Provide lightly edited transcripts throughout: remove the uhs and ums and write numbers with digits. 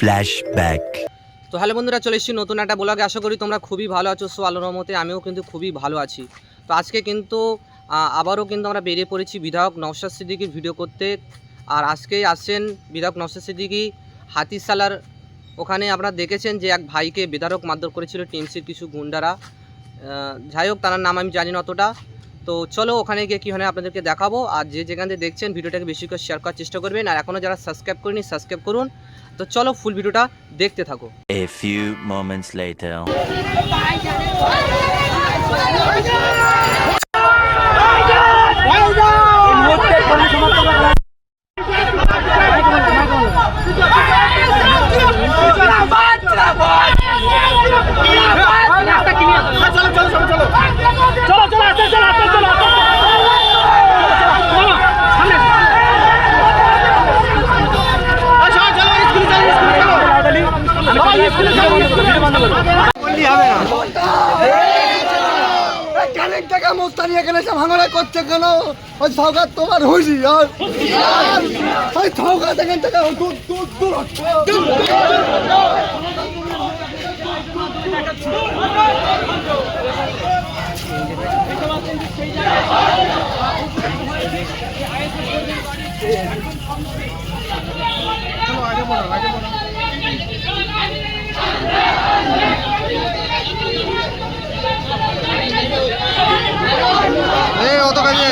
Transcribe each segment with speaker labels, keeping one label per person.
Speaker 1: Flashback.
Speaker 2: তো hello বন্ধুরা, চলে এসেছি নতুন একটা ব্লগে। আশা করি তোমরা খুবই ভালো আছো। সো আল্লাহর রহমতে আমিও কিন্তু খুবই ভালো আছি। তো আজকে কিন্তু আবারও কিন্তু আমরা বেরিয়ে পড়েছি বিধায়ক নওশাদ সিদ্দিকীর ভিডিও করতে। আর আজকেই আসছেন বিধায়ক নওশাদ সিদ্দিকী হাতিশালার ওখানে। আপনারা দেখেছেন যে এক ভাইকে বেধড়ক মারধর করেছিল টিএমসির কিছু গুন্ডারা। যাই হোক, তার নাম আমি জানি না অতটা। তো চলো ওখানে গিয়ে কী হয় আপনাদেরকে দেখাবো। আর যে যেখান থেকে দেখছেন ভিডিওটাকে বেশি করে শেয়ার করার চেষ্টা করবেন। আর এখনও যারা সাবস্ক্রাইব করেনি সাবস্ক্রাইব করুন। তো চলো ফুল ভিডিওটা দেখতে থাকো।
Speaker 1: A few moments later.
Speaker 3: ভাঙড়া করছে কেন? ওই সৌগাত তোমার হুঁশি আর ওই সৌগাত এখান থেকে অত কাজে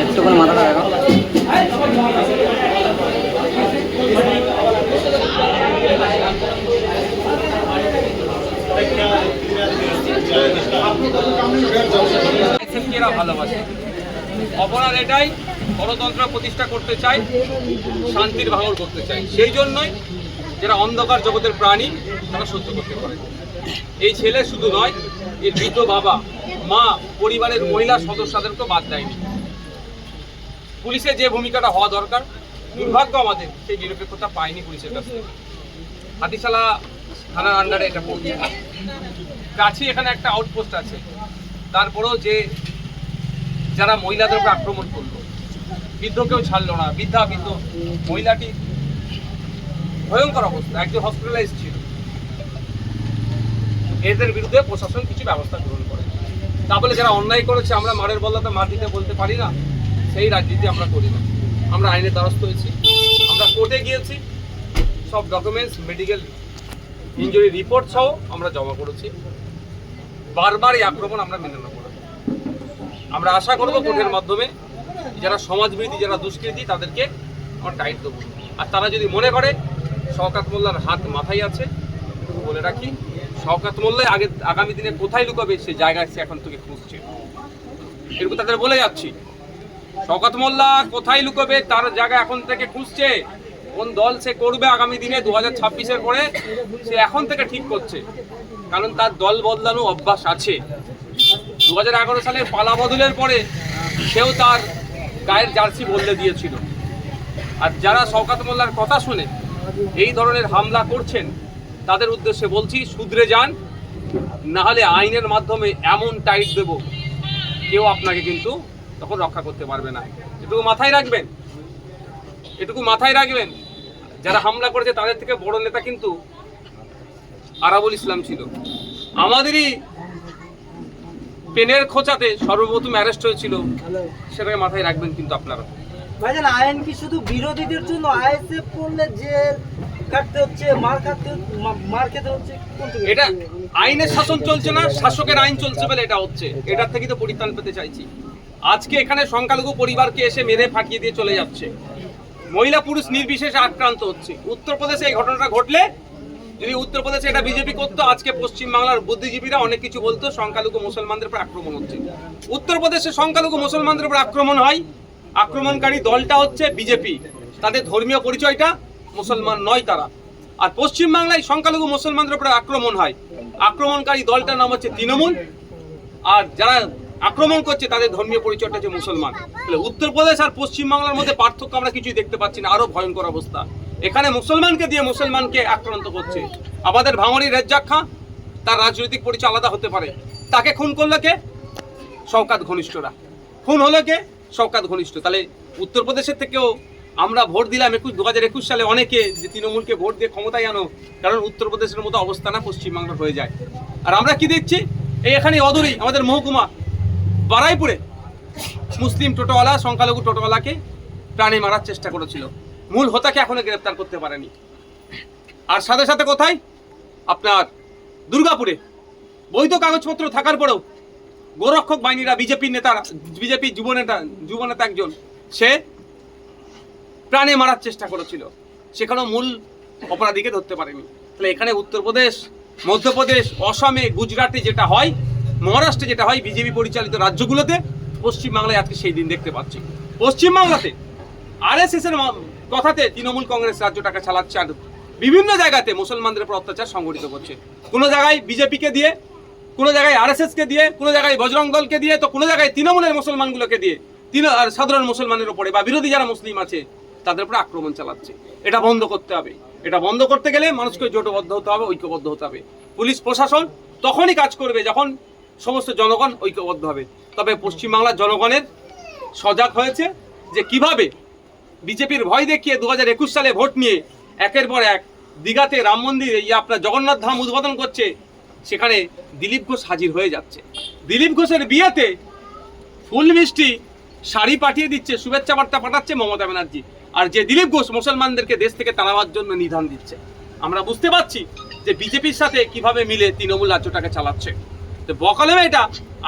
Speaker 2: একটু করে মাথাটা রাখো।
Speaker 4: ভালোবাসে অপরাধ এটাই, গণতন্ত্র প্রতিষ্ঠা করতে চাই, শান্তির ভাঙড় করতে চাই। সেই জন্যই যারা অন্ধকার জগতের প্রাণী তারা সহ্য করতে পারে। এই ছেলে শুধু নয়, এর বৃদ্ধ বাবা মা পরিবারের মহিলা সদস্যদেরকেও বাদ দেয়নি। পুলিশের যে ভূমিকাটা হওয়া দরকার, দুর্ভাগ্য আমাদের সেই নিরপেক্ষতা পায়নি পুলিশের কাছ থেকে। হাতিশালা থানার আন্ডারে এটা পড়ছে, কাছে এখানে একটা আউটপোস্ট আছে। তারপরেও যে যারা মহিলাদের উপর আক্রমণ করলো, বৃদ্ধকেও ছাড়লো না। বৃদ্ধ মহিলাটি ভয়ঙ্কর অবস্থা, একজন হসপিটালাইজ ছিল। এদের বিরুদ্ধে প্রশাসন কিছু ব্যবস্থা গ্রহণ করে। তা বলে যারা অন্যায় করেছে আমরা মারের বদলাতে মার দিতে বলতে পারি না, সেই রাজনীতি আমরা করি না। আমরা আইনের দ্বারস্থ হয়েছি, আমরা কোর্টে গিয়েছি, সব ডকুমেন্টস মেডিকেল ইনজুরি রিপোর্ট সহ আমরা জমা করেছি। বারবার এই আক্রমণ আমরা মেনে নেব না। আমরা আশা করব কোর্টের মাধ্যমে যারা সমাজবিরোধী, যারা দুষ্কৃতী, তাদেরকে আমরা টাইট দেবো। আর তারা যদি মনে করে শওকত মোল্লার হাত মাথায় আছে, বলে রাখি শওকত মোল্লা আগামী দিনে কোথায় লুকাবে সেই জায়গায় সে এখন থেকে খুঁজছে। এরকম তাদের বলে যাচ্ছি, শওকত মোল্লা কোথায় লুকাবে তার জায়গা এখন থেকে খুঁজছে। কোন দল সে করবে আগামী দিনে 2026-এর পরে সে এখন থেকে ঠিক করছে, কারণ তার দল বদলানো অভ্যাস আছে। 2011 সালে পালা বদলের পরে সেও তার গায়ের জার্সি বদলে দিয়েছিল। আর যারা শওকত মোল্লার কথা শুনে এই ধরনের হামলা করছেন তাদের উদ্দেশ্যে বলছি, শুধরে যান, না হলে আইনের মাধ্যমে এমন টাইট দেব কেউ আপনাকে কিন্তু তখন রক্ষা করতে পারবে না। এটুকু মাথায় রাখবেন, এটুকু মাথায় রাখবেন। যারা হামলা করেছে তাদের থেকে বড় নেতা কিন্তু আরাবুল ইসলাম ছিল। আমাদেরই পেনের খোঁচাতে সর্বপ্রথম অ্যারেস্ট হয়েছিল, সেটাকে মাথায় রাখবেন কিন্তু আপনারা।
Speaker 5: ভাইজান, আইন কি শুধু বিরোধীদের জন্য? আইএসএফ করলে জেল কাটতে হচ্ছে, মার খেতে হচ্ছে,
Speaker 4: এটা আইনের শাসন চলছে না, শাসকের আইন চলছে বলে এটা হচ্ছে। এটার থেকে তো পরিত্রাণ পেতে চাইছি। আজকে এখানে সংখ্যালঘু পরিবারকে এসে মেরে ফাটিয়ে দিয়ে চলে যাচ্ছে, মহিলা পুরুষ নির্বিশেষে আক্রান্ত হচ্ছে। উত্তরপ্রদেশে এই ঘটনাটা ঘটলে, যদি উত্তরপ্রদেশে এটা বিজেপি করতো, আজকে পশ্চিমবাংলার বুদ্ধিজীবীরা অনেক কিছু বলতো সংখ্যালঘু মুসলমানদের উপর আক্রমণ হচ্ছে। উত্তরপ্রদেশে সংখ্যালঘু মুসলমানদের উপর আক্রমণ হয়, আক্রমণকারী দলটা হচ্ছে বিজেপি, তাদের ধর্মীয় পরিচয়টা মুসলমান নয় তারা। আর পশ্চিমবাংলায় সংখ্যালঘু মুসলমানদের উপর আক্রমণ হয়, আক্রমণকারী দলটার নাম হচ্ছে তৃণমূল, আর যারা আক্রমণ করছে তাদের ধর্মীয় পরিচয়টা হচ্ছে মুসলমান। তাহলে উত্তরপ্রদেশ আর পশ্চিমবাংলার মধ্যে পার্থক্য আমরা কিছুই দেখতে পাচ্ছি না, আরো ভয়ঙ্কর অবস্থা। এখানে মুসলমানকে দিয়ে মুসলমানকে আক্রান্ত করছে। আমাদের ভাঙড়ি রেজ্জাক খাঁ, তার রাজনৈতিক পরিচয় আলাদা হতে পারে, তাকে খুন করলো কে? শওকাত ঘনিষ্ঠরা। খুন হলো কে? শওকাত ঘনিষ্ঠ। তাহলে উত্তরপ্রদেশের থেকেও আমরা ভোট দিলাম 2021 সালে অনেকে, যে তৃণমূলকে ভোট দিয়ে ক্ষমতায় আনো, কারণ উত্তরপ্রদেশের মতো অবস্থা না পশ্চিমবাংলার হয়ে যায়। আর আমরা কি দেখছি, এই এখানে অদূরেই আমাদের মহকুমা বারাইপুরে মুসলিম টোটোওয়ালা সংখ্যালঘু টোটোওয়ালাকে প্রাণে মারার চেষ্টা করেছিল, মূল হোতাকে এখনো গ্রেফতার করতে পারেনি। আর সাথে সাথে কোথায়? আপনার দুর্গাপুরে বৈধ কাগজপত্র থাকার পরেও গোরক্ষক বাহিনীরা, বিজেপির নেতারা, বিজেপির যুবনেতা একজন, সে প্রাণে মারার চেষ্টা করেছিল, সেখানেও মূল অপরাধীকে ধরতে পারেনি। তাহলে এখানে উত্তরপ্রদেশ, মধ্যপ্রদেশ, অসমে, গুজরাটে যেটা হয়, মহারাষ্ট্রে যেটা হয় বিজেপি পরিচালিত রাজ্যগুলোতে, পশ্চিমবাংলায় আজকে সেই দিন দেখতে পাচ্ছি। পশ্চিমবাংলাতে আরএসএস এর কথাতে তৃণমূল কংগ্রেস রাজ্যটাকে চালাচ্ছে, আর বিভিন্ন জায়গাতে মুসলমানদের উপর অত্যাচার সংগঠিত করছে। কোনো জায়গায় বিজেপিকে দিয়ে, কোনো জায়গায় আরএসএসকে দিয়ে, কোনো জায়গায় বজরং দলকে দিয়ে, তো কোনো জায়গায় তৃণমূলের মুসলমানগুলোকে দিয়ে আর সাধারণ মুসলমানের উপরে বা বিরোধী যারা মুসলিম আছে তাদের উপরে আক্রমণ চালাচ্ছে। এটা বন্ধ করতে হবে। এটা বন্ধ করতে গেলে মানুষকে জোটবদ্ধ হতে হবে, ঐক্যবদ্ধ হতে হবে। পুলিশ প্রশাসন তখনই কাজ করবে যখন সমস্ত জনগণ ঐক্যবদ্ধ হবে। তবে পশ্চিমবাংলার জনগণের সজাগ হয়েছে যে কিভাবে বিজেপির ভয় দেখিয়ে 2021 সালে ভোট নিয়ে একের পর এক দীঘাতে রাম মন্দির, আপনার জগন্নাথ ধাম উদ্বোধন করছে, সেখানে দিলীপ ঘোষ হাজির হয়ে যাচ্ছে। দিলীপ ঘোষের বিয়েতে ফুল মিষ্টি শাড়ি পাঠিয়ে দিচ্ছে, শুভেচ্ছা বার্তা পাঠাচ্ছে মমতা ব্যানার্জি। আর যে দিলীপ ঘোষ মুসলমানদেরকে দেশ থেকে তাড়াবার জন্য নিধান দিচ্ছে। আমরা বুঝতে পারছি যে বিজেপির সাথে কিভাবে মিলে তৃণমূল রাজ্যটাকে চালাচ্ছে। তো বকলমে এটা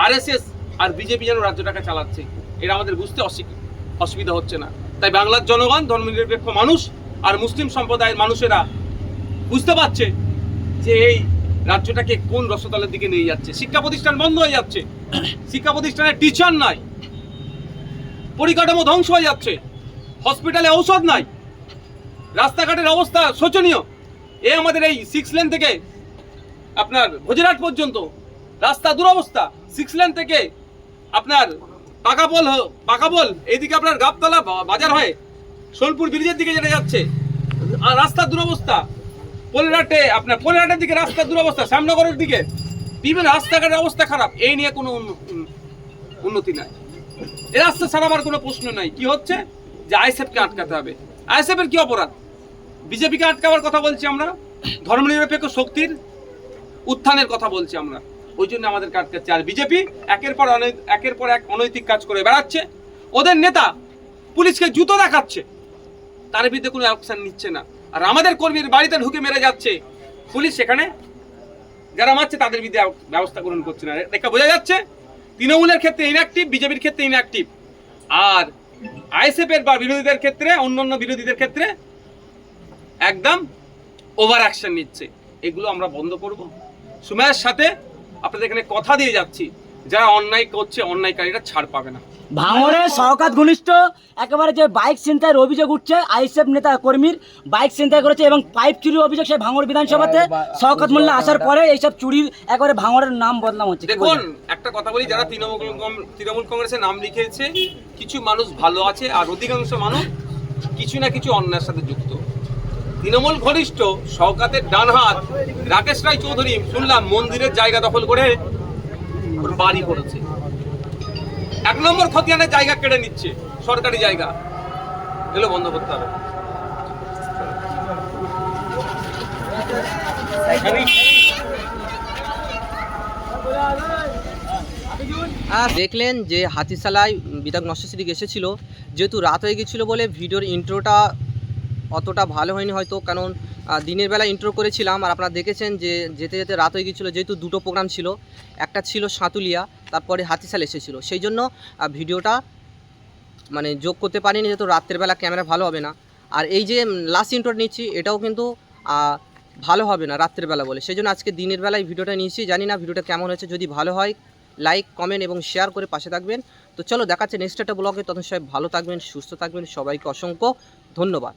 Speaker 4: আরএসএস আর বিজেপি যেন রাজ্যটাকে চালাচ্ছে, এটা আমাদের বুঝতে অসুবিধা হচ্ছে না। তাই বাংলার জনগণ, ধর্মনিরপেক্ষ মানুষ আর মুসলিম সম্প্রদায়ের মানুষেরা বুঝতে পারছে যে এই রাজ্যটাকে কোন রসতলের দিকে নিয়ে যাচ্ছে। শিক্ষা প্রতিষ্ঠান বন্ধ হয়ে যাচ্ছে, শিক্ষা প্রতিষ্ঠানে টিচার নাই, পরিকাঠামো ধ্বংস হয়ে যাচ্ছে, হসপিটালে ঔষধ নাই, রাস্তাঘাটের অবস্থা শোচনীয়। আমাদের এই 6 লেন থেকে আপনার গুজরাট পর্যন্ত রাস্তা দুরবস্থা। 6 লেন থেকে আপনার পাকাবল এইদিকে আপনার গাবতলা বাজার হয়ে সোনপুর ব্রিজের দিকে যেটা যাচ্ছে, আর রাস্তার দুরবস্থা। পোলেরহাটের দিকে রাস্তার দুরবস্থা, শ্যামনগরের দিকে বিভিন্ন রাস্তাঘাটের অবস্থা খারাপ। এই নিয়ে কোনো উন্নতি নাই। এই রাস্তা ছাড়াবার কোনো প্রশ্ন নাই। কি হচ্ছে যে আইএসএফকে আটকাতে হবে। আইএসএফের কি অপরাধ? বিজেপিকে আটকাবার কথা বলছি আমরা, ধর্মনিরপেক্ষ শক্তির উত্থানের কথা বলছি আমরা, ওই জন্য আমাদেরকে আটকাচ্ছে। আর বিজেপি একের পর এক অনৈতিক কাজ করে বেড়াচ্ছে। ওদের নেতা পুলিশকে জুতো দেখাচ্ছে, তার বিরুদ্ধে কোনো অ্যাকশন নিচ্ছে না। আর আমাদের কর্মীর বাড়িতে ঢুকে মেরে যাচ্ছে, পুলিশ সেখানে যারা মারছে তাদের বিরুদ্ধে ব্যবস্থা গ্রহণ করছে না। এটা বোঝা যাচ্ছে তৃণমূলের ক্ষেত্রে ইনঅ্যাক্টিভ, বিজেপির ক্ষেত্রে ইনঅ্যাক্টিভ, আর আইএসএফ এর বা বিরোধীদের ক্ষেত্রে, অন্যান্য বিরোধীদের ক্ষেত্রে একদম ওভার অ্যাকশন নিচ্ছে। এগুলো আমরা বন্ধ করব। সময়ের সাথে আপনাদের এখানে কথা দিয়ে যাচ্ছি, যারা অন্যায় করছে, অন্যায়কারীরা ছাড় পাবে না।
Speaker 5: ভাঙড়ে শওকাত ঘনিষ্ঠ একেবারে যে বাইক ছিনতাইয়ের অভিযোগ উঠছে, আইএসএফ নেতা কর্মীর বাইক ছিনতাই করেছে এবং পাইপ চুরির অভিযোগ সেই ভাঙড় বিধানসভাতে শওকাত মোল্লা আসার পরে এইসব চুরির একেবারে ভাঙড়ের নাম বদনাম হচ্ছে।
Speaker 4: দেখুন, একটা কথা বলি, যারা তৃণমূল কংগ্রেসের নাম লিখেছে, কিছু মানুষ ভালো আছে আর অধিকাংশ মানুষ কিছু না কিছু অন্যায়ের সাথে যুক্ত। তৃণমূল ঘনিষ্ঠ শওকতের ডান হাত রাকেশ রায় চৌধুরী শুনলাম মন্দিরের জায়গা দখল করে ওর বাড়ি করেছে। 1 নম্বর খতিয়ানের জায়গা কেড়ে নিচ্ছে, সরকারি জায়গা, এগুলো বন্ধ করতে হবে।
Speaker 2: দেখলেন যে হাতিশালায় বিধায়ক নওশাদ সিদ্দিক এসেছিল, যেহেতু রাত হয়ে গেছিলো বলে ভিডিওর ইন্ট্রোটা অতটা ভালো হয়নি হয়তো, কারণ দিনের বেলা ইন্ট্রো করেছিলাম আর আপনারা দেখেছেন যে যেতে যেতে রাত হয়ে গেছিলো, যেহেতু দুটো প্রোগ্রাম ছিল, একটা ছিল সাঁতুলিয়া, তারপরে হাতিশালা এসেছিলো, সেই জন্য ভিডিওটা মানে যোগ করতে পারিনি, যেহেতু রাত্রের বেলা ক্যামেরা ভালো হবে না। আর এই যে লাস্ট ইন্ট্রো নিচ্ছি এটাও কিন্তু ভালো হবে না রাত্রের বেলা বলে, সেই জন্য আজকে দিনের বেলায় ভিডিওটা নিয়েছি। জানি না ভিডিওটা কেমন হয়েছে, যদি ভালো হয় লাইক কমেন্ট এবং শেয়ার করে পাশে থাকবেন। তো চলো দেখাচ্ছে নেক্সট একটা ব্লগে, তখন সবাই ভালো থাকবেন, সুস্থ থাকবেন, সবাইকে অসংখ্য ধন্যবাদ।